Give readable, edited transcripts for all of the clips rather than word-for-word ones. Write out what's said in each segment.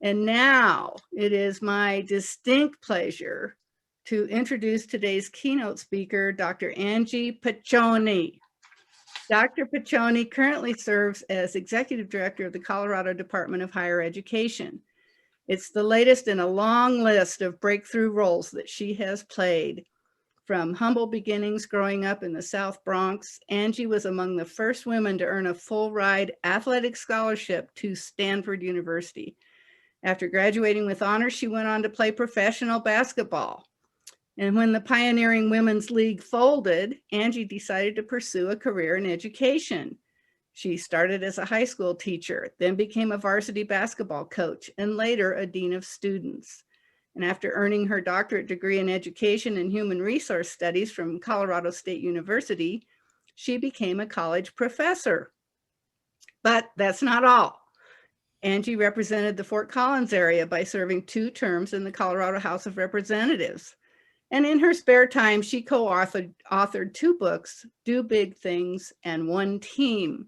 And now it is my distinct pleasure to introduce today's keynote speaker, Dr. Angie Paccione. Dr. Paccione currently serves as Executive Director of the Colorado Department of Higher Education. It's the latest in a long list of breakthrough roles that she has played. From humble beginnings growing up in the South Bronx, Angie was among the first women to earn a full-ride athletic scholarship to Stanford University. After graduating with honors, she went on to play professional basketball. And when the pioneering Women's League folded, Angie decided to pursue a career in education. She started as a high school teacher, then became a varsity basketball coach, and later a dean of students. And after earning her doctorate degree in education and human resource studies from Colorado State University, she became a college professor. But that's not all. Angie represented the Fort Collins area by serving 2 terms in the Colorado House of Representatives. And in her spare time, she co-authored 2 books, Do Big Things and One Team.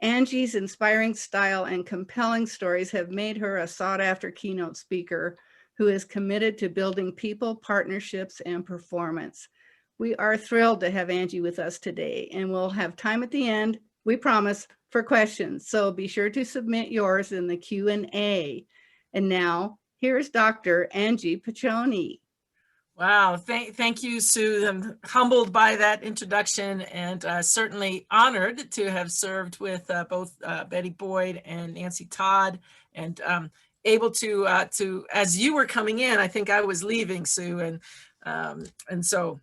Angie's inspiring style and compelling stories have made her a sought-after keynote speaker who is committed to building people, partnerships, and performance. We are thrilled to have Angie with us today, and we'll have time at the end, we promise, for questions. So be sure to submit yours in the Q&A. And now, here's Dr. Angie Paccione. Wow, thank you, Sue. I'm humbled by that introduction and certainly honored to have served with both Betty Boyd and Nancy Todd, and able to, as you were coming in, I think I was leaving, Sue, and so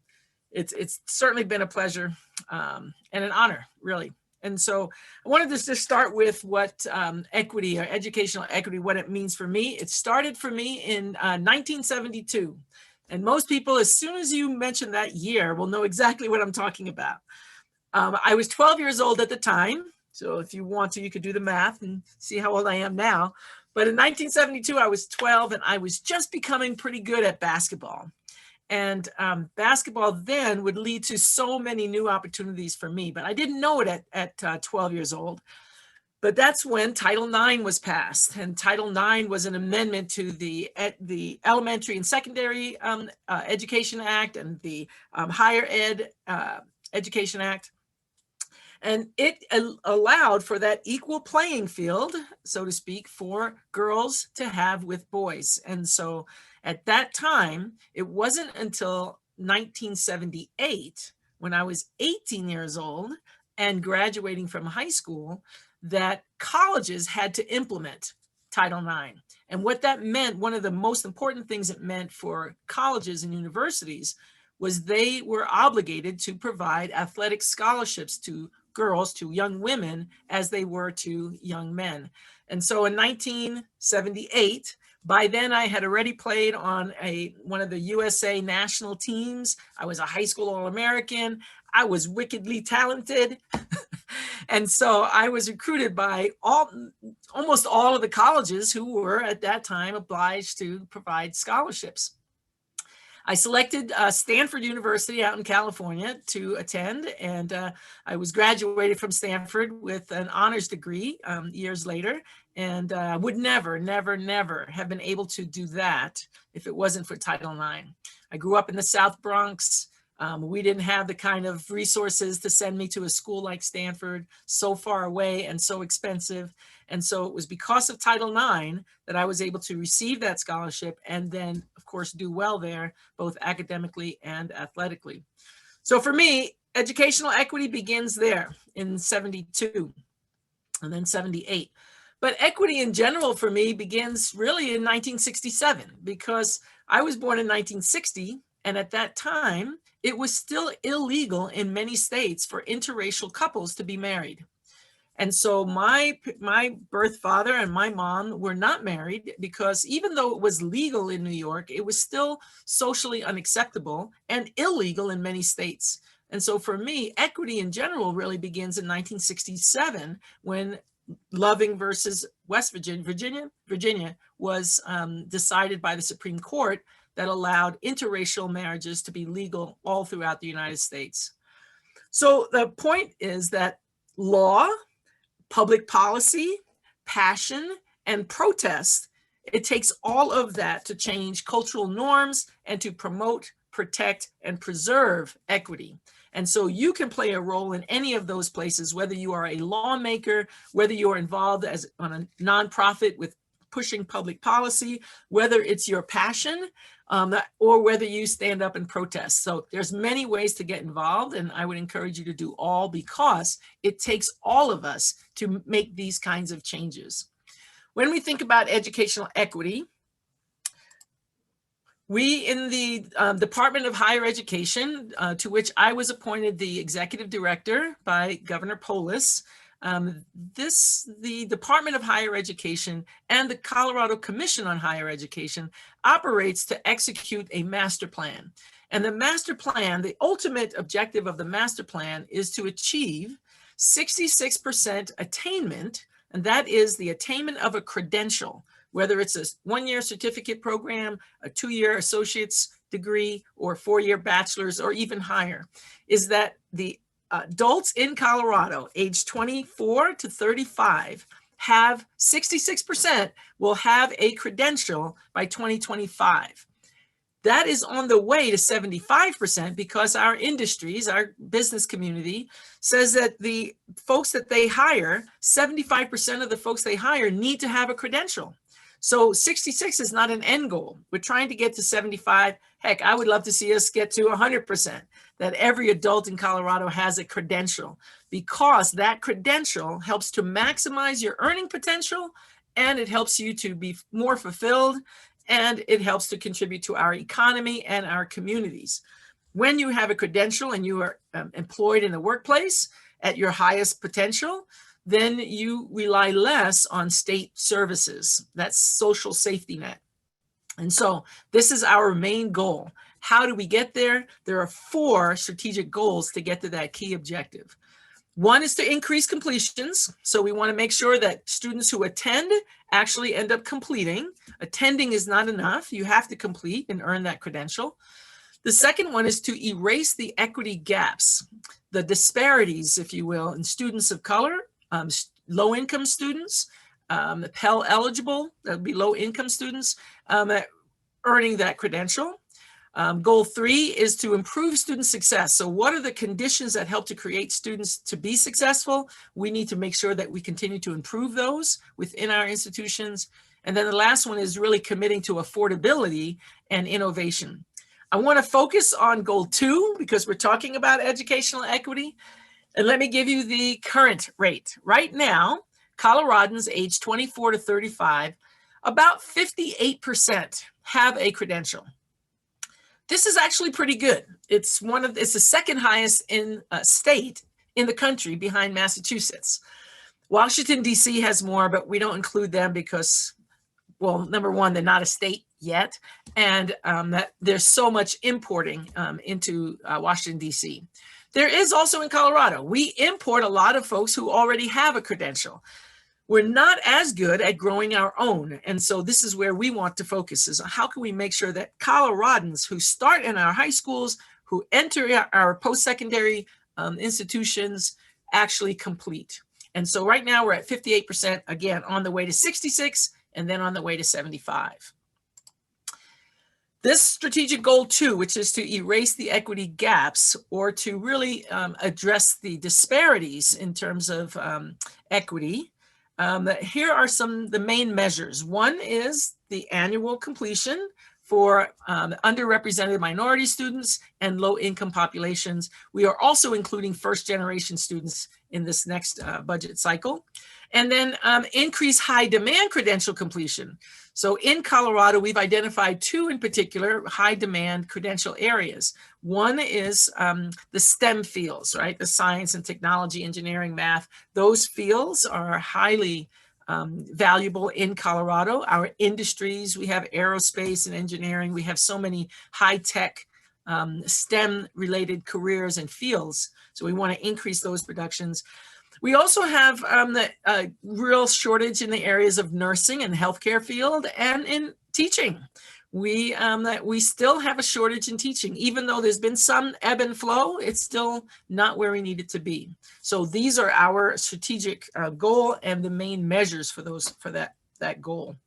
it's certainly been a pleasure and an honor, really. And so I wanted to just start with what equity, or educational equity, what it means for me. It started for me in 1972. And most people, as soon as you mention that year, will know exactly what I'm talking about. I was 12 years old at the time. So if you want to, you could do the math and see how old I am now. But in 1972, I was 12 and I was just becoming pretty good at basketball. And basketball then would lead to so many new opportunities for me, but I didn't know it at 12 years old. But that's when Title IX was passed, and Title IX was an amendment to the Elementary and Secondary Education Act and the Higher Ed Education Act. And it allowed for that equal playing field, so to speak, for girls to have with boys. And so at that time, it wasn't until 1978, when I was 18 years old and graduating from high school, that colleges had to implement Title IX. And what that meant, one of the most important things it meant for colleges and universities, was they were obligated to provide athletic scholarships to girls, to young women, as they were to young men. And so in 1978, by then I had already played on one of the USA national teams. I was a high school All-American. I was wickedly talented. And so I was recruited by almost all of the colleges who were at that time obliged to provide scholarships. I selected Stanford University out in California to attend, and I was graduated from Stanford with an honors degree years later, and would never have been able to do that if it wasn't for Title IX. I grew up in the South Bronx. We didn't have the kind of resources to send me to a school like Stanford, so far away and so expensive. And so it was because of Title IX that I was able to receive that scholarship and then, of course, do well there, both academically and athletically. So for me, educational equity begins there in 72 and then 78. But equity in general for me begins really in 1967, because I was born in 1960. And at that time, it was still illegal in many states for interracial couples to be married. And so my birth father and my mom were not married, because even though it was legal in New York, it was still socially unacceptable and illegal in many states. And so for me, equity in general really begins in 1967, when Loving versus West Virginia was decided by the Supreme Court, that allowed interracial marriages to be legal all throughout the United States. So the point is that law, public policy, passion, and protest It takes all of that to change cultural norms and to promote, protect, and preserve equity. And so you can play a role in any of those places, whether you are a lawmaker, whether you're involved as on a nonprofit with pushing public policy, whether it's your passion, or whether you stand up and protest. So there's many ways to get involved, and I would encourage you to do all, because it takes all of us to make these kinds of changes. When we think about educational equity, we in the Department of Higher Education, to which I was appointed the executive director by Governor Polis, the Department of Higher Education and the Colorado Commission on Higher Education operates to execute a master plan. And the master plan, the ultimate objective of the master plan is to achieve 66% attainment, and that is the attainment of a credential, whether it's a one-year certificate program, a two-year associate's degree, or four-year bachelor's, or even higher, is that the adults in Colorado, age 24 to 35, have 66% will have a credential by 2025. That is on the way to 75% because our industries, our business community says that the folks that they hire, 75% of the folks they hire need to have a credential. So 66 is not an end goal. We're trying to get to 75. Heck, I would love to see us get to 100%, that every adult in Colorado has a credential, because that credential helps to maximize your earning potential, and it helps you to be more fulfilled, and it helps to contribute to our economy and our communities. When you have a credential and you are employed in the workplace at your highest potential, then you rely less on state services. That's social safety net. And so this is our main goal. How do we get there? There are 4 strategic goals to get to that key objective. One is to increase completions. So we want to make sure that students who attend actually end up completing. Attending is not enough. You have to complete and earn that credential. The second one is to erase the equity gaps, the disparities, if you will, in students of color, low-income students, Pell eligible, that would be low-income students, earning that credential. Goal 3 is to improve student success. So what are the conditions that help to create students to be successful? We need to make sure that we continue to improve those within our institutions. And then the last one is really committing to affordability and innovation. I want to focus on goal 2 because we're talking about educational equity. And let me give you the current rate. Right now, Coloradans aged 24 to 35, about 58% have a credential. This is actually pretty good. It's the second highest in state in the country behind Massachusetts. Washington, D.C. has more, but we don't include them because, well, number one, they're not a state yet, and that there's so much importing into Washington, D.C. There is also in Colorado. We import a lot of folks who already have a credential. We're not as good at growing our own. And so this is where we want to focus, is how can we make sure that Coloradans who start in our high schools, who enter our post-secondary institutions, actually complete. And so right now we're at 58%, again, on the way to 66, and then on the way to 75. This strategic goal 2, which is to erase the equity gaps, or to really address the disparities in terms of equity, here are the main measures. One is the annual completion for underrepresented minority students and low-income populations. We are also including first-generation students in this next budget cycle. And then increase high-demand credential completion. So in Colorado, we've identified 2 in particular high-demand credential areas. One is the STEM fields, right? The science and technology, engineering, math. Those fields are highly valuable in Colorado. Our industries, we have aerospace and engineering. We have so many high-tech STEM-related careers and fields. So we want to increase those productions. We also have the real shortage in the areas of nursing and healthcare field and in teaching. We still have a shortage in teaching. Even though there's been some ebb and flow, it's still not where we need it to be. So these are our strategic goal and the main measures for that goal.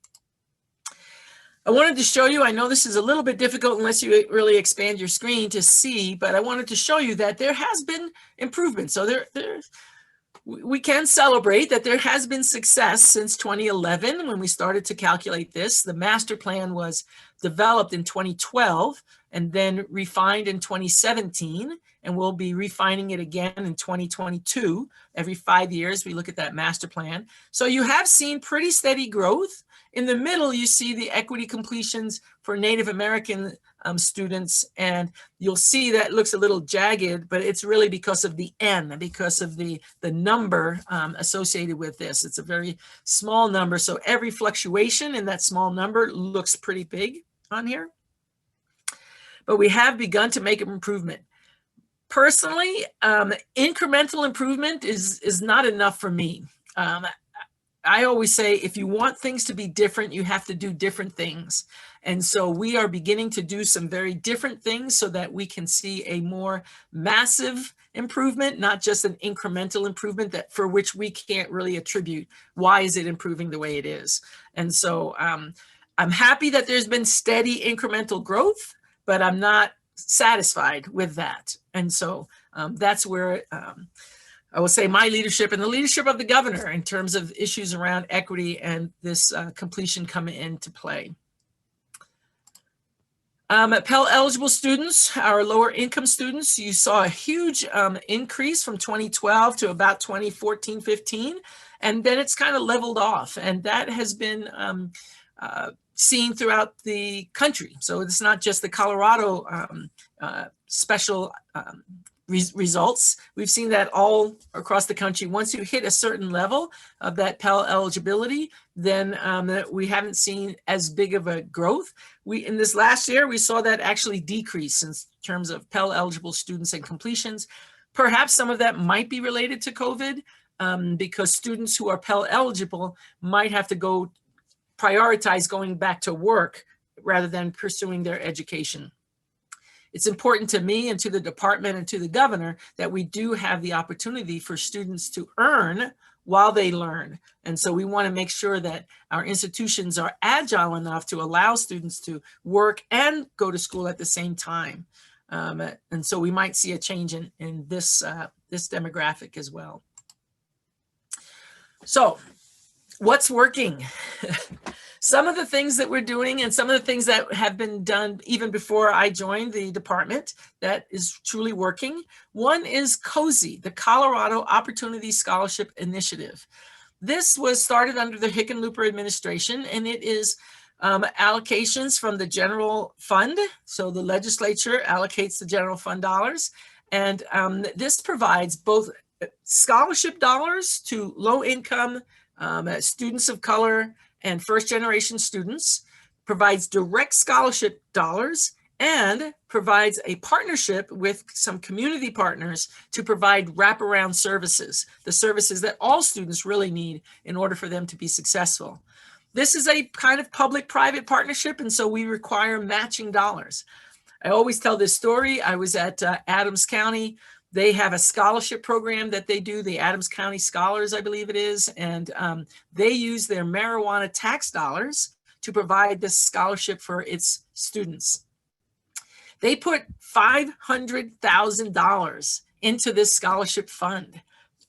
I wanted to show you, I know this is a little bit difficult unless you really expand your screen to see, but I wanted to show you that there has been improvement. So we can celebrate that there has been success since 2011 when we started to calculate this. The master plan was developed in 2012 and then refined in 2017, and we'll be refining it again in 2022. Every 5 years, we look at that master plan. So you have seen pretty steady growth. In the middle, you see the equity completions for Native American students, and you'll see that looks a little jagged, but it's really because of the N, because of the number associated with this. It's a very small number, so every fluctuation in that small number looks pretty big on here. But we have begun to make an improvement. Personally, incremental improvement is not enough for me. I always say, if you want things to be different, you have to do different things. And so we are beginning to do some very different things so that we can see a more massive improvement, not just an incremental improvement that for which we can't really attribute. Why is it improving the way it is? And so I'm happy that there's been steady incremental growth, but I'm not satisfied with that. And so that's where I will say my leadership and the leadership of the governor in terms of issues around equity and this completion come into play. Pell eligible students, our lower income students, you saw a huge increase from 2012 to about 2014, 15, and then it's kind of leveled off. And that has been seen throughout the country. So it's not just the Colorado special results. We've seen that all across the country. Once you hit a certain level of that Pell eligibility, then we haven't seen as big of a growth. In this last year, we saw that actually decrease in terms of Pell eligible students and completions. Perhaps some of that might be related to COVID because students who are Pell eligible might have to prioritize going back to work rather than pursuing their education. It's important to me and to the department and to the governor that we do have the opportunity for students to earn while they learn. And so we want to make sure that our institutions are agile enough to allow students to work and go to school at the same time. And so we might see a change in this demographic as well. So what's working? Some of the things that we're doing and some of the things that have been done even before I joined the department that is truly working. One is COSI, the Colorado Opportunity Scholarship Initiative. This was started under the Hickenlooper administration, and it is allocations from the general fund. So the legislature allocates the general fund dollars. And this provides both scholarship dollars to low income students of color and first-generation students, provides direct scholarship dollars, and provides a partnership with some community partners to provide wraparound services, the services that all students really need in order for them to be successful. This is a kind of public-private partnership, and so we require matching dollars. I always tell this story. I was at Adams County. They have a scholarship program that they do, the Adams County Scholars, I believe it is, and they use their marijuana tax dollars to provide this scholarship for its students. They put $500,000 into this scholarship fund,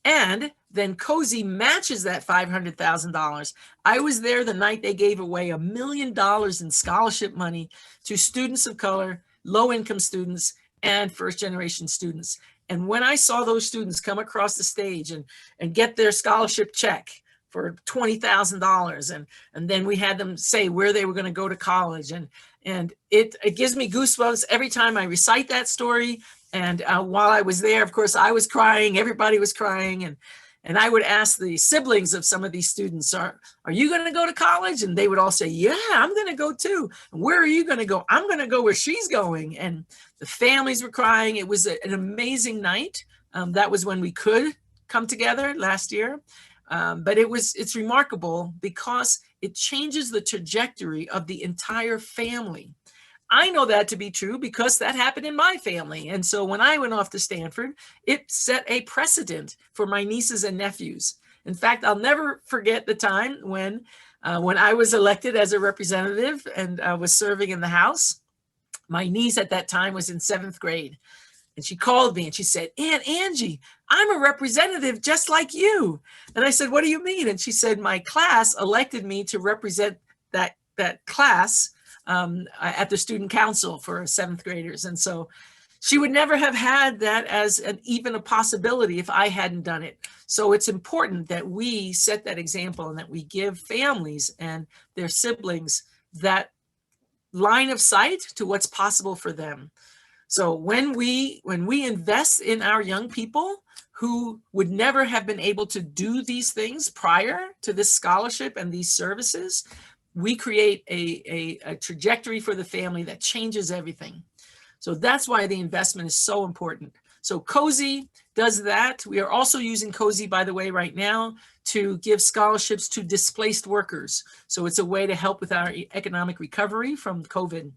and then COSI matches that $500,000. I was there the night they gave away $1 million in scholarship money to students of color, low-income students, and first-generation students. And when I saw those students come across the stage and get their scholarship check for $20,000, and then we had them say where they were going to go to college, and it gives me goosebumps every time I recite that story. And while I was there, of course, I was crying. Everybody was crying, and I would ask the siblings of some of these students, are you going to go to college? And they would all say, yeah, I'm going to go too. And where are you going to go? I'm going to go where she's going. And the families were crying. It was an amazing night. That was when we could come together last year. But it's remarkable because it changes the trajectory of the entire family. I know that to be true because that happened in my family. And so when I went off to Stanford, it set a precedent for my nieces and nephews. In fact, I'll never forget the time when When I was elected as a representative and was serving in the House, my niece at that time was in 7th grade. And she called me and she said, "Aunt Angie, I'm a representative just like you." And I said, "What do you mean?" And she said, "My class elected me to represent that class at the student council for 7th graders." And so she would never have had that as even a possibility if I hadn't done it. So it's important that we set that example and that we give families and their siblings that line of sight to what's possible for them. So when we invest in our young people who would never have been able to do these things prior to this scholarship and these services, we create a trajectory for the family that changes everything. So that's why the investment is so important. So Cozy does that. We are also using Cozy, by the way, right now to give scholarships to displaced workers. So it's a way to help with our economic recovery from COVID.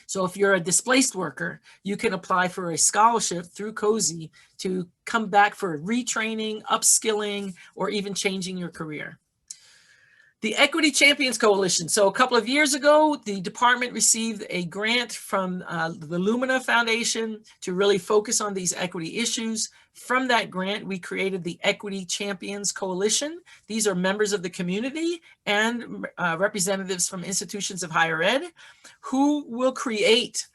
So if you're a displaced worker, you can apply for a scholarship through Cozy to come back for retraining, upskilling, or even changing your career. The Equity Champions Coalition. So a couple of years ago, the department received a grant from the Lumina Foundation to really focus on these equity issues. From that grant, we created the Equity Champions Coalition. These are members of the community and representatives from institutions of higher ed who will create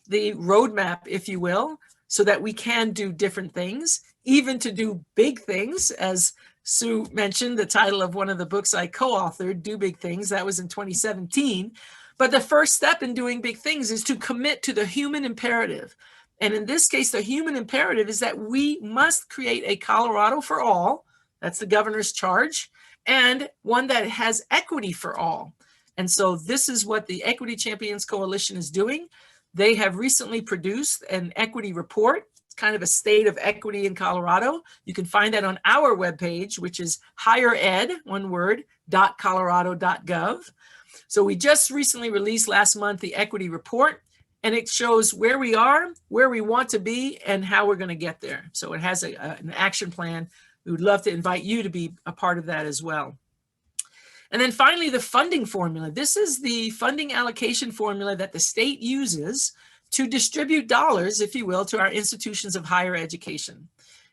the roadmap, if you will, so that we can do different things, even to do big things. As Sue mentioned, the title of one of the books I co-authored, Do Big Things, that was in 2017. But the first step in doing big things is to commit to the human imperative. And in this case, the human imperative is that we must create a Colorado for all. That's the governor's charge, and one that has equity for all. And so this is what the Equity Champions Coalition is doing. They have recently produced an equity report. It's kind of a state of equity in Colorado. You can find that on our webpage, which is highered, one word, .colorado.gov. So we just recently released last month the equity report, and it shows where we are, where we want to be, and how we're going to get there. So it has an action plan. We would love to invite you to be a part of that as well. And then finally, the funding formula. This is the funding allocation formula that the state uses to distribute dollars, if you will, to our institutions of higher education.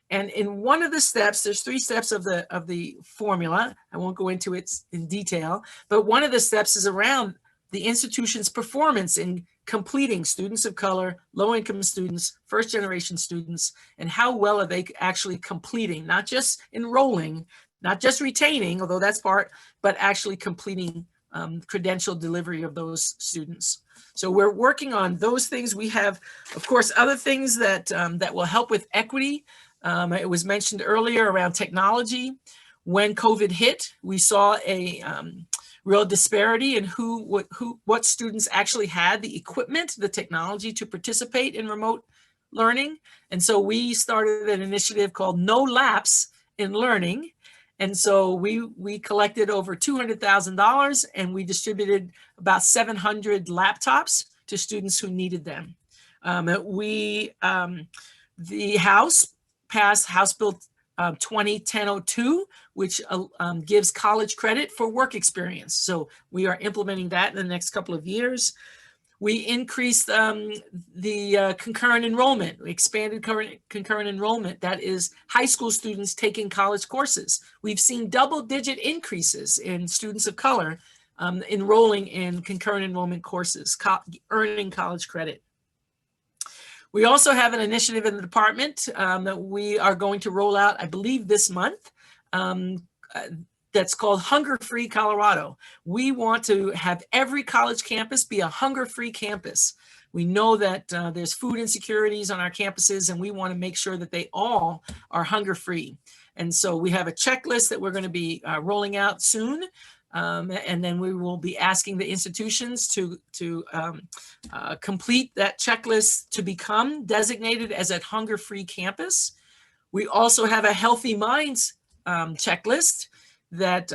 And in one of the steps, there's 3 steps of the formula. I won't go into it in detail, but one of the steps is around the institution's performance in completing students of color, low-income students, first-generation students, and how well are they actually completing, not just enrolling, not just retaining, although that's part, but actually completing credential delivery of those students. So we're working on those things. We have, of course, other things that, that will help with equity. It was mentioned earlier around technology. When COVID hit, we saw a real disparity in what students actually had, the equipment, the technology to participate in remote learning. And so we started an initiative called No Lapse in Learning. And so we collected over $200,000 and we distributed about 700 laptops to students who needed them. The House passed House Bill 2010-02, which gives college credit for work experience. So we are implementing that in the next couple of years. We increased the concurrent enrollment. We expanded concurrent enrollment. That is high school students taking college courses. We've seen double-digit increases in students of color enrolling in concurrent enrollment courses, earning college credit. We also have an initiative in the department that we are going to roll out, I believe, this month. That's called Hunger-Free Colorado. We want to have every college campus be a hunger-free campus. We know that there's food insecurities on our campuses, and we want to make sure that they all are hunger-free. And so we have a checklist that we're going to be rolling out soon. And then we will be asking the institutions to complete that checklist to become designated as a hunger-free campus. We also have a Healthy Minds checklist that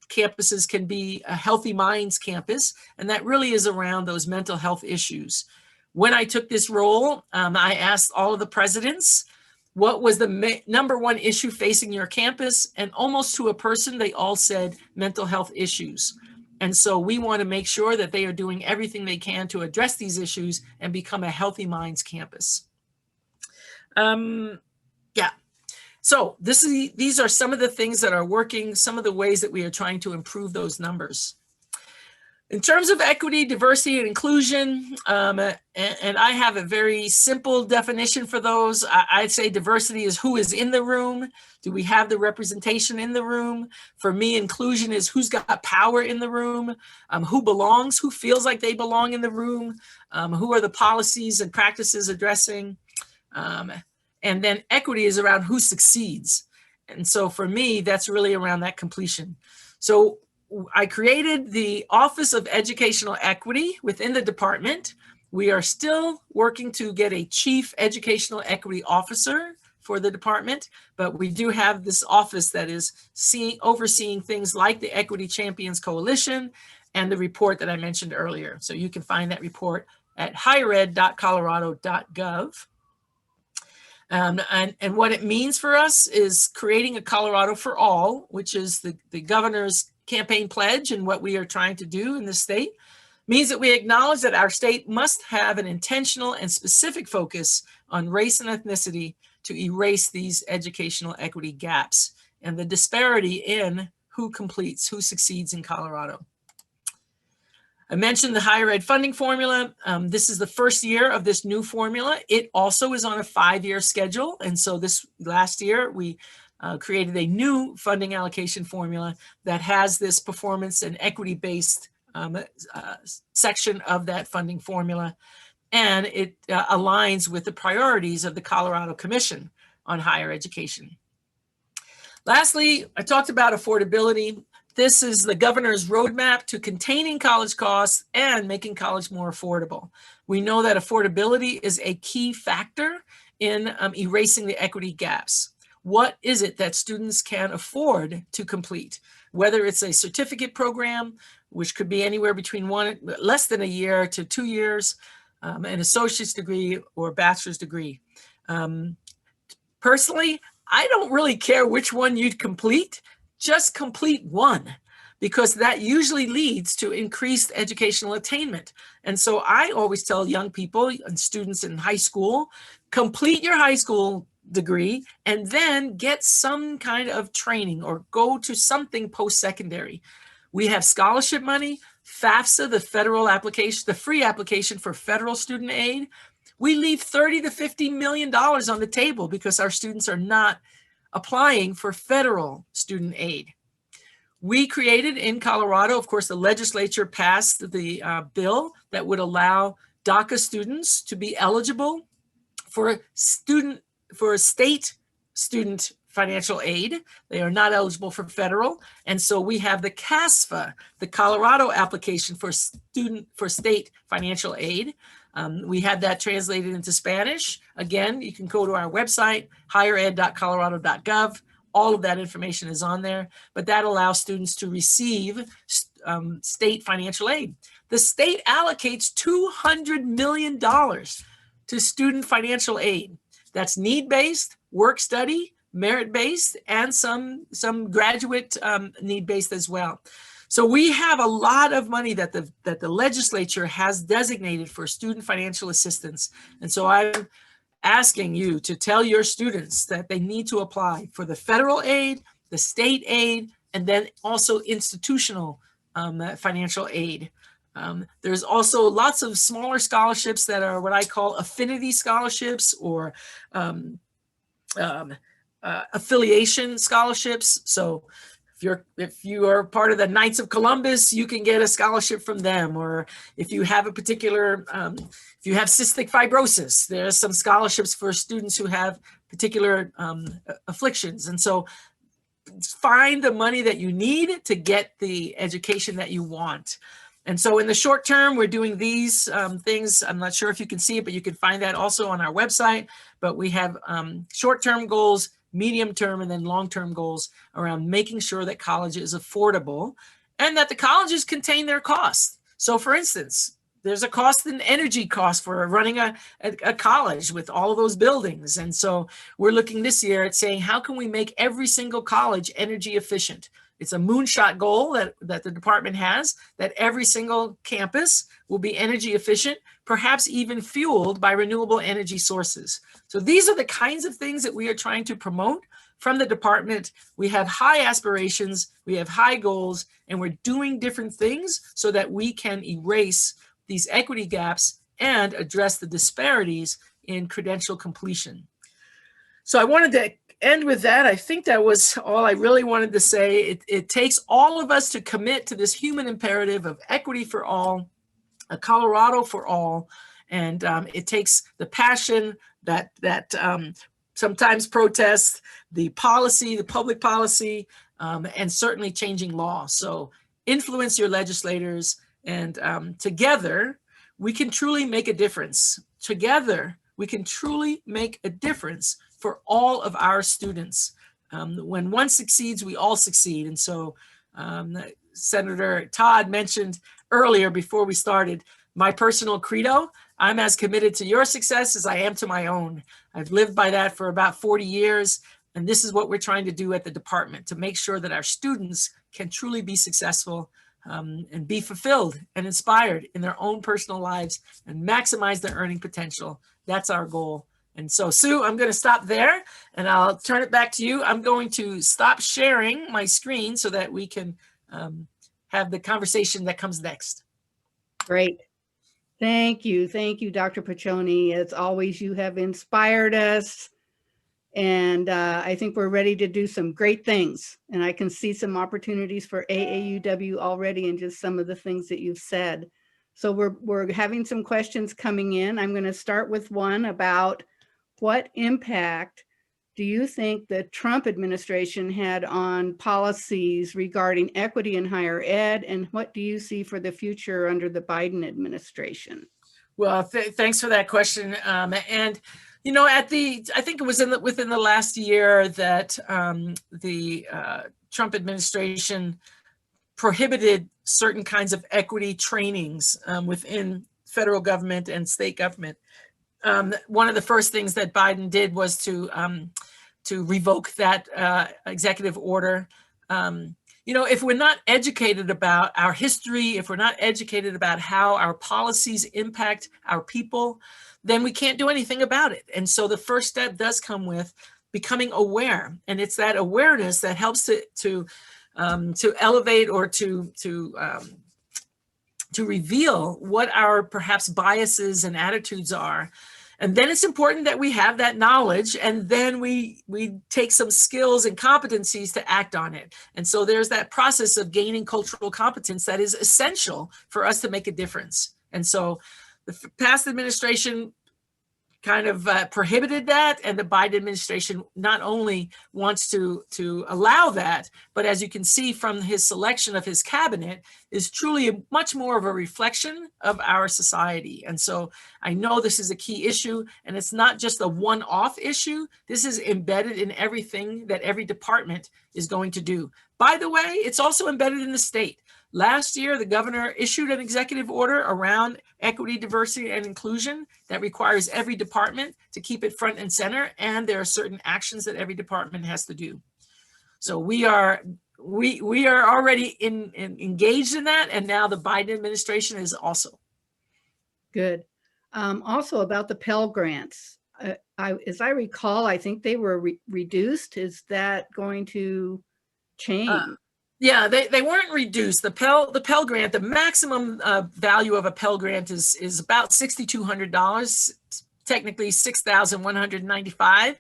campuses can be a Healthy Minds campus, and that really is around those mental health issues. When I took this role, I asked all of the presidents what was the number one issue facing your campus? And almost to a person, they all said mental health issues. And so we want to make sure that they are doing everything they can to address these issues and become a Healthy Minds campus. Yeah. So these are some of the things that are working, some of the ways that we are trying to improve those numbers. In terms of equity, diversity, and inclusion, and I have a very simple definition for those. I'd say diversity is who is in the room. Do we have the representation in the room? For me, inclusion is who's got power in the room, who belongs, who feels like they belong in the room, who are the policies and practices addressing. And then equity is around who succeeds. And so for me, that's really around that completion. So I created the Office of Educational Equity within the department. We are still working to get a Chief Educational Equity Officer for the department, but we do have this office that is overseeing things like the Equity Champions Coalition and the report that I mentioned earlier. So you can find that report at highered.colorado.gov. And what it means for us is creating a Colorado for All, which is the governor's campaign pledge and what we are trying to do in the state, means that we acknowledge that our state must have an intentional and specific focus on race and ethnicity to erase these educational equity gaps and the disparity in who completes, who succeeds in Colorado. I mentioned the higher ed funding formula. This is the first year of this new formula. It also is on a 5-year schedule. And so this last year, we created a new funding allocation formula that has this performance and equity-based section of that funding formula. And it aligns with the priorities of the Colorado Commission on Higher Education. Lastly, I talked about affordability. This is the governor's roadmap to containing college costs and making college more affordable. We know that affordability is a key factor in erasing the equity gaps. What is it that students can afford to complete? Whether it's a certificate program, which could be anywhere between less than a year to 2 years, an associate's degree or bachelor's degree. Personally, I don't really care which one you'd complete. Just complete one, because that usually leads to increased educational attainment. And so I always tell young people and students in high school, complete your high school degree and then get some kind of training or go to something post-secondary. We have scholarship money, FAFSA, the federal application, the free application for federal student aid. We leave $30 to $50 million on the table because our students are not applying for federal student aid. We created in Colorado, of course, the legislature passed the bill that would allow DACA students to be eligible for state student financial aid. They are not eligible for federal. And so we have the CASFA, the Colorado application for state financial aid. We had that translated into Spanish. Again, you can go to our website, highered.colorado.gov. All of that information is on there, but that allows students to receive state financial aid. The state allocates $200 million to student financial aid. That's need-based, work-study, merit-based, and some graduate need-based as well. So we have a lot of money that the legislature has designated for student financial assistance. And so I'm asking you to tell your students that they need to apply for the federal aid, the state aid, and then also institutional financial aid. There's also lots of smaller scholarships that are what I call affinity scholarships or affiliation scholarships. So if you are part of the Knights of Columbus, you can get a scholarship from them. Or if you have a particular, if you have cystic fibrosis, there's some scholarships for students who have particular afflictions. And so find the money that you need to get the education that you want. And so in the short term, we're doing these things. I'm not sure if you can see it, but you can find that also on our website. But we have short-term goals, medium-term, and then long-term goals around making sure that college is affordable and that the colleges contain their costs. So for instance, there's a cost and energy cost for running a college with all of those buildings. And so we're looking this year at saying, how can we make every single college energy efficient? It's a moonshot goal that the department has, that every single campus will be energy efficient, perhaps even fueled by renewable energy sources. So these are the kinds of things that we are trying to promote from the department. We have high aspirations, we have high goals, and we're doing different things so that we can erase these equity gaps and address the disparities in credential completion. So I wanted to end with that. I think that was all I really wanted to say. It takes all of us to commit to this human imperative of equity for all, a Colorado for all, and it takes the passion that sometimes protests, the policy, the public policy, and certainly changing law. So influence your legislators, and together we can truly make a difference. Together we can truly make a difference for all of our students. When one succeeds, we all succeed. And so Senator Todd mentioned earlier before we started, my personal credo, I'm as committed to your success as I am to my own. I've lived by that for about 40 years. And this is what we're trying to do at the department, to make sure that our students can truly be successful and be fulfilled and inspired in their own personal lives and maximize their earning potential. That's our goal. And so, Sue, I'm going to stop there and I'll turn it back to you. I'm going to stop sharing my screen so that we can have the conversation that comes next. Great. Thank you. Thank you, Dr. Paccione. As always, you have inspired us. And I think we're ready to do some great things. And I can see some opportunities for AAUW already in just some of the things that you've said. So we're having some questions coming in. I'm going to start with one about what impact do you think the Trump administration had on policies regarding equity in higher ed? And what do you see for the future under the Biden administration? Well, thanks for that question. And you know, I think it was within the last year that the Trump administration prohibited certain kinds of equity trainings within federal government and state government. One of the first things that Biden did was to revoke that executive order. You know, if we're not educated about our history, if we're not educated about how our policies impact our people, then we can't do anything about it. And so the first step does come with becoming aware. And it's that awareness that helps to elevate or to reveal what our perhaps biases and attitudes are. And then it's important that we have that knowledge, and then we take some skills and competencies to act on it. And so there's that process of gaining cultural competence that is essential for us to make a difference. And so the past administration kind of prohibited that, and the Biden administration not only wants to allow that, but as you can see from his selection of his cabinet, is truly much more of a reflection of our society. And so I know this is a key issue, and it's not just a one-off issue. This is embedded in everything that every department is going to do. By the way, it's also embedded in the state. Last year, the governor issued an executive order around equity, diversity, and inclusion that requires every department to keep it front and center, and there are certain actions that every department has to do. So we are already engaged in that, and now the Biden administration is also. Good. Also about the Pell Grants, as I recall, I think they were reduced. Is that going to change? Yeah, they weren't reduced. The Pell Grant, the maximum value of a Pell Grant is about $6,200, technically $6,195.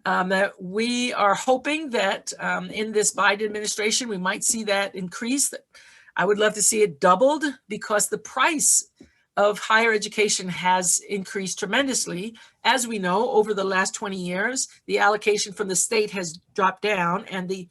That we are hoping that in this Biden administration, we might see that increase. I would love to see it doubled, because the price of higher education has increased tremendously. As we know, over the last 20 years, the allocation from the state has dropped down, and the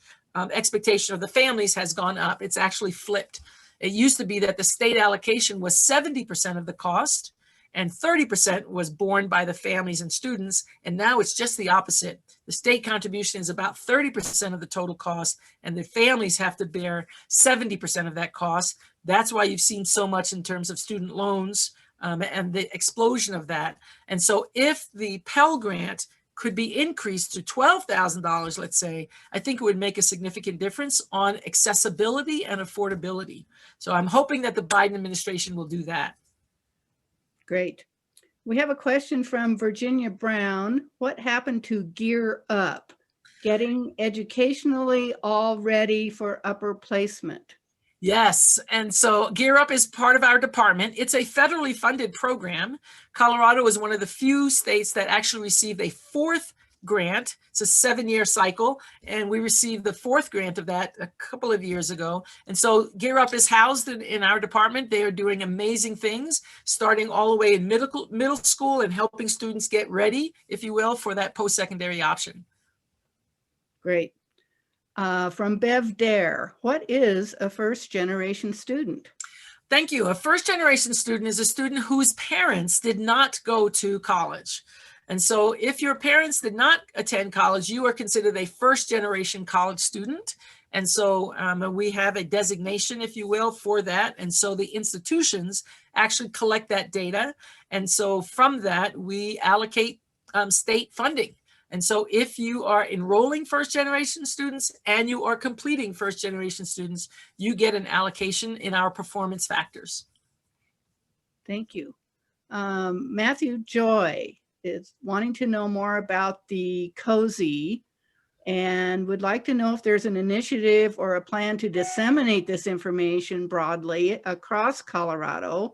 expectation of the families has gone up. It's actually flipped. It used to be that the state allocation was 70% of the cost, and 30% was borne by the families and students. And now it's just the opposite. The state contribution is about 30% of the total cost, and the families have to bear 70% of that cost, That's why you've seen so much in terms of student loans and the explosion of that. And so if the Pell Grant could be increased to $12,000, let's say, I think it would make a significant difference on accessibility and affordability. So I'm hoping that the Biden administration will do that. Great. We have a question from Virginia Brown. What happened to Gear Up? Getting educationally all ready for upper placement. Yes, and so Gear Up is part of our department. It's a federally funded program. Colorado is one of the few states that actually received a fourth grant. It's a 7-year cycle, and we received the fourth grant of that a couple of years ago. And so Gear Up is housed in our department. They are doing amazing things, starting all the way in middle school and helping students get ready, if you will, for that post-secondary option. Great. From Bev Dare, what is a first-generation student? Thank you. A first-generation student is a student whose parents did not go to college. And so if your parents did not attend college, you are considered a first-generation college student. And so we have a designation, if you will, for that. And so the institutions actually collect that data. And so from that, we allocate state funding. And so if you are enrolling first-generation students and you are completing first-generation students, you get an allocation in our performance factors. Thank you. Matthew Joy is wanting to know more about the COSI and would like to know if there's an initiative or a plan to disseminate this information broadly across Colorado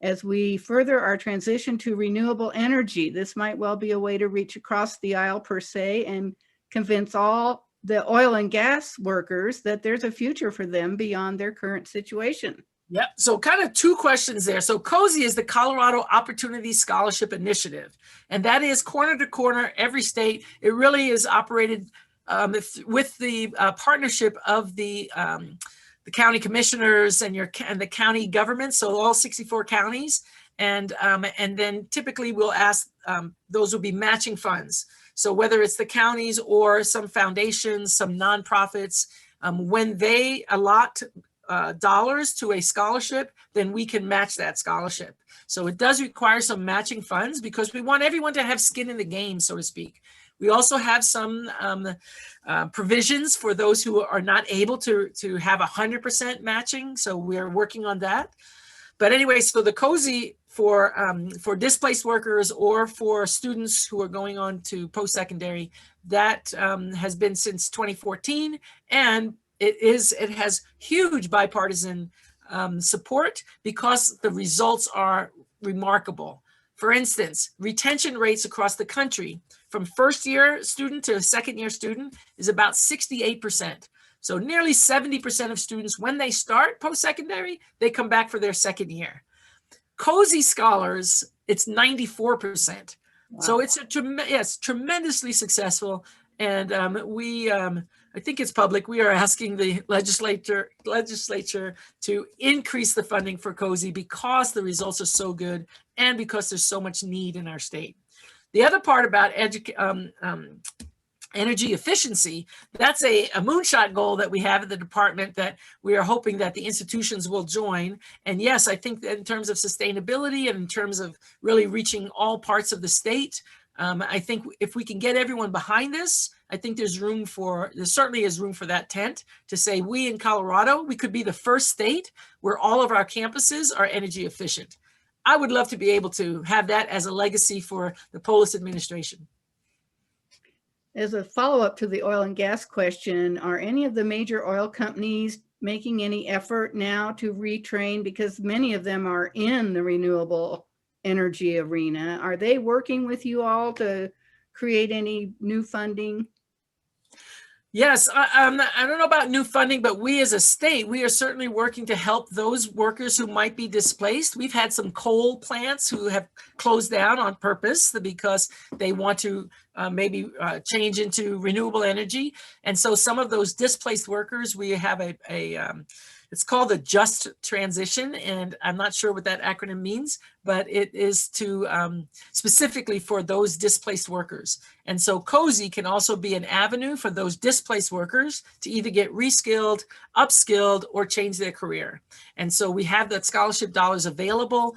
as we further our transition to renewable energy. This might well be a way to reach across the aisle per se and convince all the oil and gas workers that there's a future for them beyond their current situation. Yep. So kind of two questions there. So COSI is the Colorado Opportunity Scholarship Initiative, and that is corner to corner, every state. It really is operated with the partnership of the county commissioners and the county government, so all 64 counties, and then typically we'll ask those will be matching funds. So whether it's the counties or some foundations, some nonprofits, when they allot dollars to a scholarship, then we can match that scholarship. So it does require some matching funds because we want everyone to have skin in the game, so to speak. We also have some provisions for those who are not able to have 100% matching. So we're working on that. But anyway, so the COSI for displaced workers or for students who are going on to post-secondary, that has been since 2014. And it has huge bipartisan support because the results are remarkable. For instance, retention rates across the country from first-year student to second-year student is about 68%. So nearly 70% of students, when they start post-secondary, they come back for their second year. COSI scholars, it's 94%. Wow. So it's tremendously successful. And I think it's public. We are asking the legislature to increase the funding for COSI because the results are so good and because there's so much need in our state. The other part about energy efficiency, that's a moonshot goal that we have at the department that we are hoping that the institutions will join. And yes, I think that in terms of sustainability and in terms of really reaching all parts of the state, I think if we can get everyone behind this, I think there certainly is room for that tent to say we in Colorado, we could be the first state where all of our campuses are energy efficient. I would love to be able to have that as a legacy for the Polis administration. As a follow-up to the oil and gas question, are any of the major oil companies making any effort now to retrain, because many of them are in the renewable energy arena? Are they working with you all to create any new funding? Yes, I don't know about new funding, but we as a state, we are certainly working to help those workers who might be displaced. We've had some coal plants who have closed down on purpose because they want to maybe change into renewable energy. And so some of those displaced workers, we have a It's called a just transition, and I'm not sure what that acronym means, but it is to specifically for those displaced workers. And so COSI can also be an avenue for those displaced workers to either get reskilled, upskilled, or change their career. And so we have that scholarship dollars available.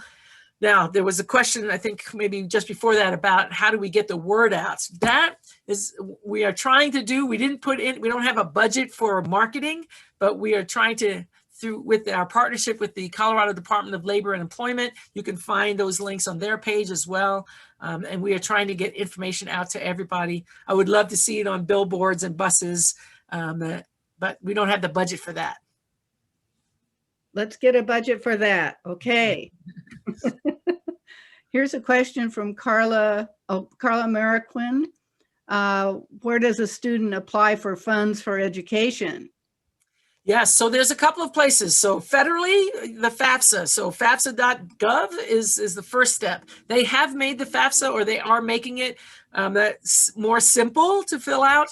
Now, there was a question, I think maybe just before that, about how do we get the word out? That is, we are trying to do, we don't have a budget for marketing, but we are trying to, with our partnership with the Colorado Department of Labor and Employment, you can find those links on their page as well. And we are trying to get information out to everybody. I would love to see it on billboards and buses, but we don't have the budget for that. Let's get a budget for that. Okay. Here's a question from Carla Mariquin. Where does a student apply for funds for education? Yes, so there's a couple of places. So federally, the FAFSA. So FAFSA.gov is the first step. They have made the FAFSA, or they are making it that's more simple to fill out.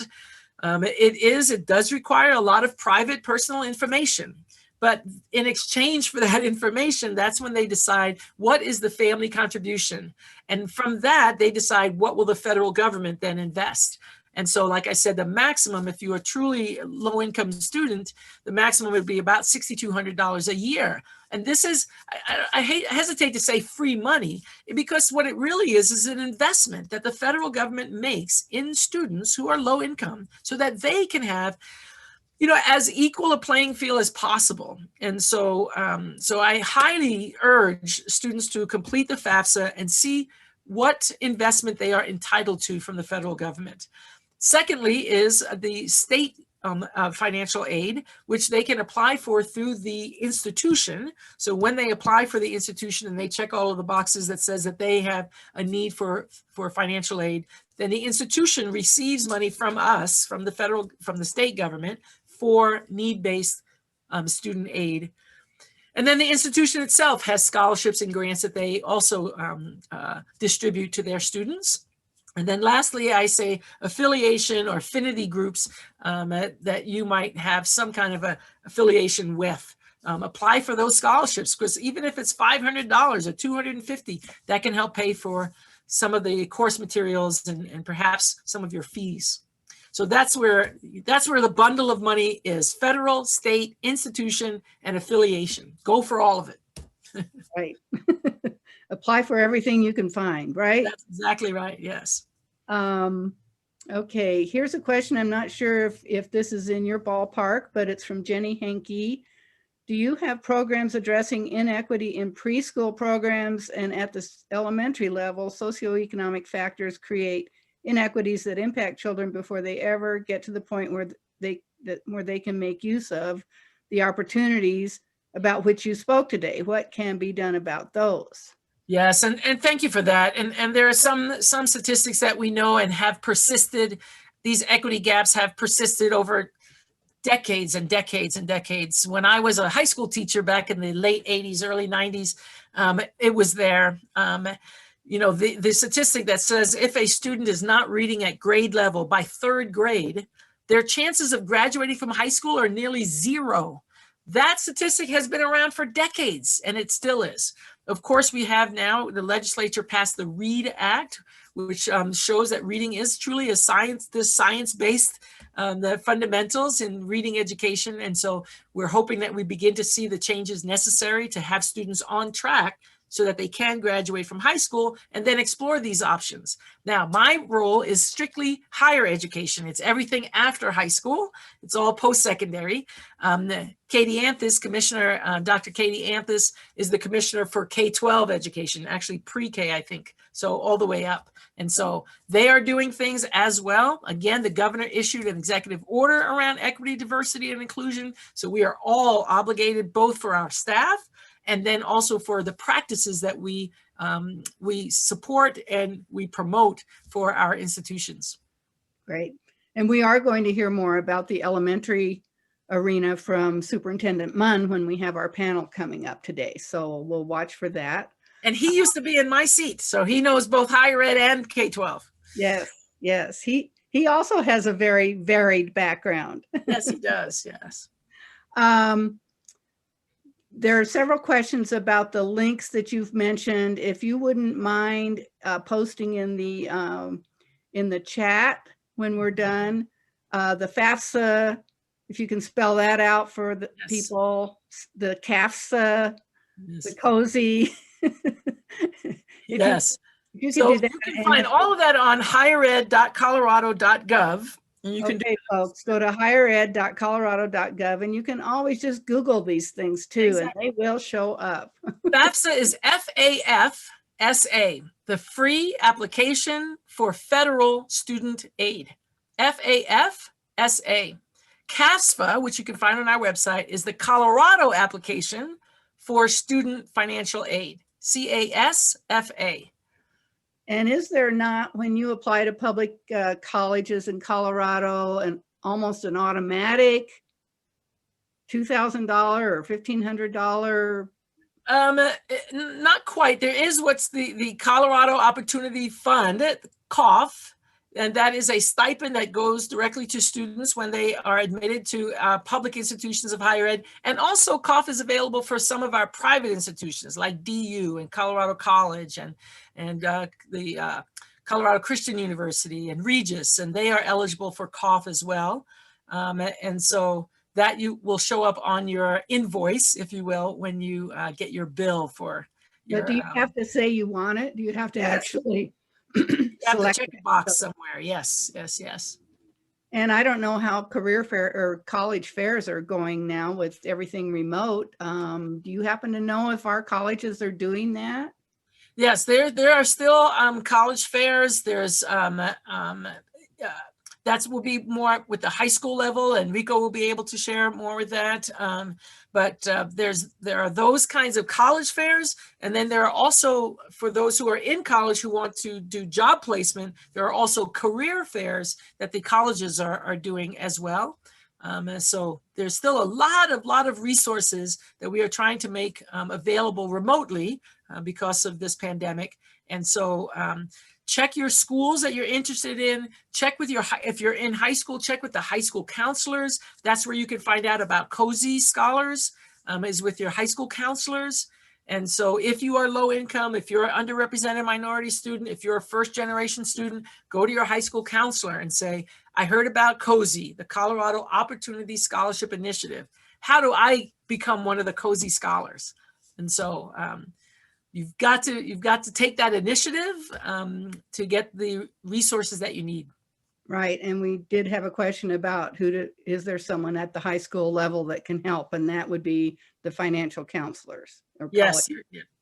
It does require a lot of private personal information. But in exchange for that information, that's when they decide what is the family contribution. And from that, they decide what will the federal government then invest. And so, like I said, the maximum, if you're a truly low-income student, the maximum would be about $6,200 a year. And this is, I hesitate to say free money, because what it really is an investment that the federal government makes in students who are low income so that they can have, you know, as equal a playing field as possible. And so, so I highly urge students to complete the FAFSA and see what investment they are entitled to from the federal government. Secondly is the state financial aid, which they can apply for through the institution. So when they apply for the institution and they check all of the boxes that says that they have a need for financial aid, then the institution receives money from us, from the state government, for need-based student aid. And then the institution itself has scholarships and grants that they also distribute to their students. And then lastly, I say affiliation or affinity groups that you might have some kind of a affiliation with. Apply for those scholarships, because even if it's $500 or $250, that can help pay for some of the course materials and perhaps some of your fees. So that's where the bundle of money is: federal, state, institution, and affiliation. Go for all of it. Right. Apply for everything you can find, right? That's exactly right, yes. Okay, here's a question. I'm not sure if this is in your ballpark, but it's from Jenny Henke. Do you have programs addressing inequity in preschool programs, and at the elementary level, socioeconomic factors create inequities that impact children before they ever get to the point where they can make use of the opportunities about which you spoke today? What can be done about those? Yes, and thank you for that. And there are some statistics that we know and have persisted. These equity gaps have persisted over decades and decades and decades. When I was a high school teacher back in the late 80s, early 90s, it was there. You know, the statistic that says if a student is not reading at grade level by third grade, their chances of graduating from high school are nearly zero. That statistic has been around for decades, and it still is. Of course, we have now, the legislature passed the READ Act, which shows that reading is truly a science-based, the fundamentals in reading education. And so we're hoping that we begin to see the changes necessary to have students on track so that they can graduate from high school and then explore these options. Now, my role is strictly higher education. It's everything after high school. It's all post-secondary. Katie Anthus, Commissioner, Dr. Katie Anthus is the commissioner for K-12 education, actually pre-K, I think, so all the way up. And so they are doing things as well. Again, the governor issued an executive order around equity, diversity, and inclusion. So we are all obligated, both for our staff and then also for the practices that we support and we promote for our institutions. Great. And we are going to hear more about the elementary arena from Superintendent Munn when we have our panel coming up today. So we'll watch for that. And he used to be in my seat, so he knows both higher ed and K-12. Yes, yes. He also has a very varied background. Yes, he does, yes. There are several questions about the links that you've mentioned. If you wouldn't mind posting in the chat when we're done, the FAFSA, if you can spell that out for the Yes. people, the CAFSA, Yes. the COSI. Yes. If you could So do that. you can find all of that on highered.colorado.gov. And you can Okay, folks, go to highered.colorado.gov, and you can always just Google these things too, Exactly. and they will show up. FAFSA is FAFSA, the Free Application for Federal Student Aid. FAFSA. CASFA, which you can find on our website, is the Colorado Application for Student Financial Aid. CASFA. And is there not, when you apply to public colleges in Colorado, and almost an automatic $2,000 or $1,500? Not quite. There is what's the Colorado Opportunity Fund, COF, and that is a stipend that goes directly to students when they are admitted to public institutions of higher ed. And also COF is available for some of our private institutions like DU and Colorado College and the Colorado Christian University and Regis, and they are eligible for COF as well. And so that you will show up on your invoice, if you will, when you get your bill for your. But do you have to say you want it? Do you have to actually select check a box it? somewhere? Yes, yes, yes. And I don't know how career fair or college fairs are going now with everything remote. Do you happen to know if our colleges are doing that? Yes, there are still college fairs. There's that will be more with the high school level, and Rico will be able to share more with that. But there are those kinds of college fairs, and then there are also, for those who are in college who want to do job placement, there are also career fairs that the colleges are doing as well. So there's still a lot of resources that we are trying to make available remotely because of this pandemic. And so check your schools that you're interested in. Check with if you're in high school, check with the high school counselors. That's where you can find out about COSI scholars, is with your high school counselors. And so if you are low income, if you're an underrepresented minority student, if you're a first generation student, go to your high school counselor and say, I heard about COSI, the Colorado Opportunity Scholarship Initiative. How do I become one of the COSI scholars? And so you've got to take that initiative to get the resources that you need. Right. And we did have a question about is there someone at the high school level that can help? And that would be the financial counselors or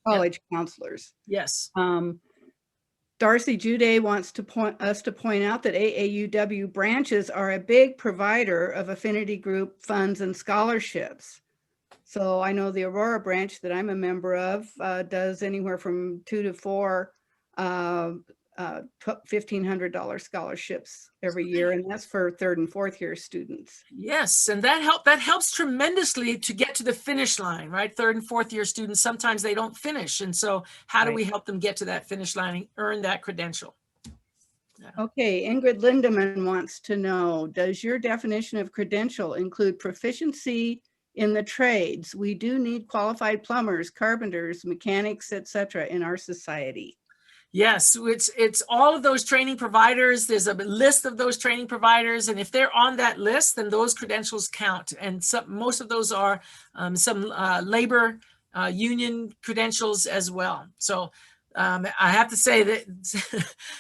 college counselors. Yes. Darcy Jude wants us to point out that AAUW branches are a big provider of affinity group funds and scholarships. So I know the Aurora branch that I'm a member of does anywhere from 2 to 4 $1,500 scholarships every year, and that's for 3rd and 4th year students. Yes, and that helps tremendously to get to the finish line, right? 3rd and 4th year students, sometimes they don't finish, and so how do we help them get to that finish line and earn that credential? Yeah. Okay, Ingrid Lindemann wants to know, does your definition of credential include proficiency in the trades? We do need qualified plumbers, carpenters, mechanics, etc. in our society. Yes, it's all of those training providers. There's a list of those training providers, and if they're on that list, then those credentials count. And most of those are some labor union credentials as well. So I have to say that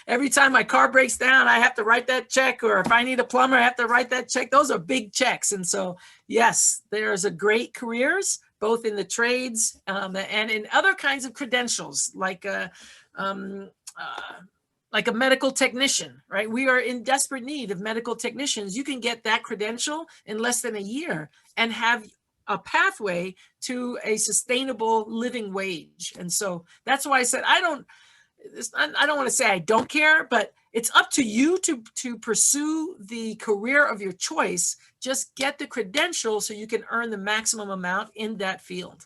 every time my car breaks down, I have to write that check, or if I need a plumber, I have to write that check. Those are big checks. And so, yes, there's a great careers, both in the trades and in other kinds of credentials, like a medical technician, right? We are in desperate need of medical technicians. You can get that credential in less than a year and have a pathway to a sustainable living wage. And so that's why I said, I don't want to say I don't care, but it's up to you to pursue the career of your choice. Just get the credential so you can earn the maximum amount in that field.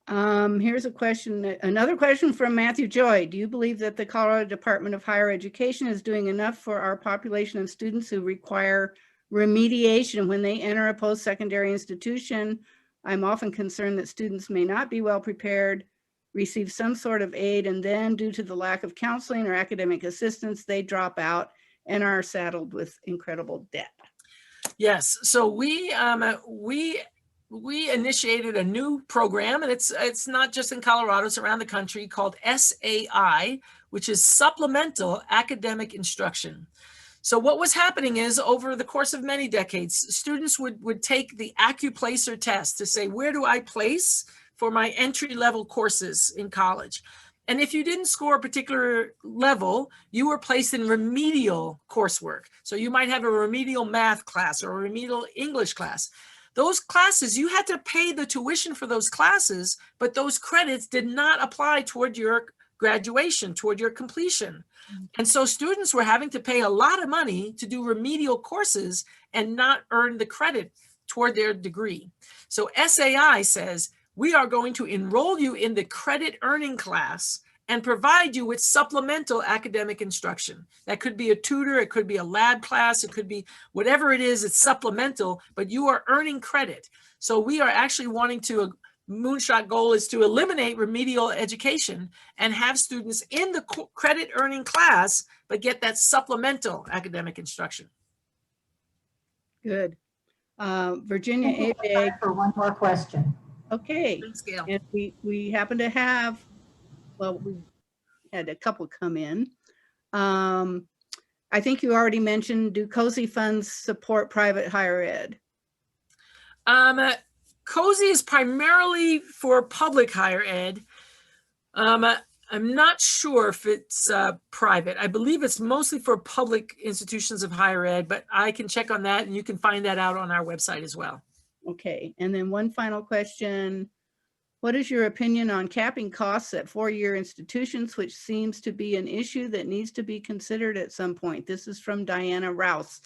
Here's a question, another question from Matthew Joy. Do you believe that the Colorado Department of Higher Education is doing enough for our population of students who require remediation when they enter a post-secondary institution I'm often concerned that students may not be well prepared, receive some sort of aid, and then due to the lack of counseling or academic assistance, they drop out and are saddled with incredible debt. Yes, so we initiated a new program, and it's not just in Colorado, it's around the country, called SAI, which is Supplemental Academic Instruction. So what was happening is, over the course of many decades, students would take the AccuPlacer test to say, where do I place for my entry-level courses in college? And if you didn't score a particular level, you were placed in remedial coursework. So you might have a remedial math class or a remedial English class. Those classes, you had to pay the tuition for those classes, but those credits did not apply toward your graduation, toward your completion. And so students were having to pay a lot of money to do remedial courses and not earn the credit toward their degree. So SAI says, we are going to enroll you in the credit earning class and provide you with supplemental academic instruction. That could be a tutor, it could be a lab class, it could be whatever it is, it's supplemental, but you are earning credit. So we are actually wanting to, moonshot goal is to eliminate remedial education and have students in the credit earning class, but get that supplemental academic instruction. Good. Virginia Abeg. For one more question. Okay. Thanks, Gail. And we happen to have, well, we had a couple come in. I think you already mentioned, do COSI funds support private higher ed? COSI is primarily for public higher ed. I'm not sure if it's private. I believe it's mostly for public institutions of higher ed, but I can check on that, and you can find that out on our website as well. Okay, and then one final question. What is your opinion on capping costs at four-year institutions, which seems to be an issue that needs to be considered at some point? This is from Diana Rouse.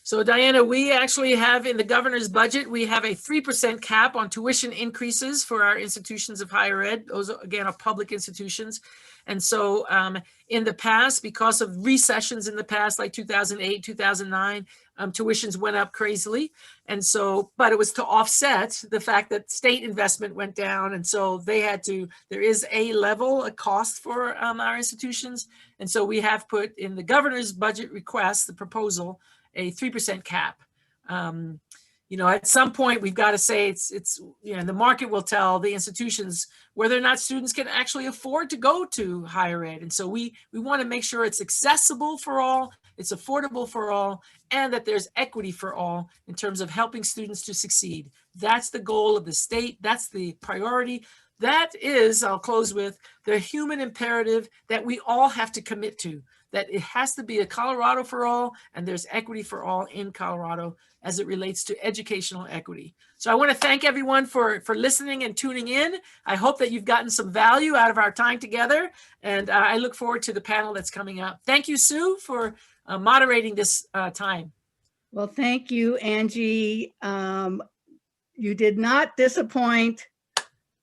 So Diana, we actually have in the governor's budget, we have a 3% cap on tuition increases for our institutions of higher ed. Those, again, are public institutions. And so in the past, because of recessions in the past, like 2008, 2009, tuitions went up crazily. And so, but it was to offset the fact that state investment went down. And so they had to, there is a cost for our institutions. And so we have put in the governor's budget request, the proposal, a 3% cap. You know, at some point we've got to say it's you know, the market will tell the institutions whether or not students can actually afford to go to higher ed. And so we want to make sure it's accessible for all, it's affordable for all, and that there's equity for all in terms of helping students to succeed. That's the goal of the state. That's the priority. That is, I'll close with, the human imperative that we all have to commit to, that it has to be a Colorado for all, and there's equity for all in Colorado as it relates to educational equity. So I want to thank everyone for listening and tuning in. I hope that you've gotten some value out of our time together, and I look forward to the panel that's coming up. Thank you, Sue, for moderating this time. Well, thank you, Angie. You did not disappoint.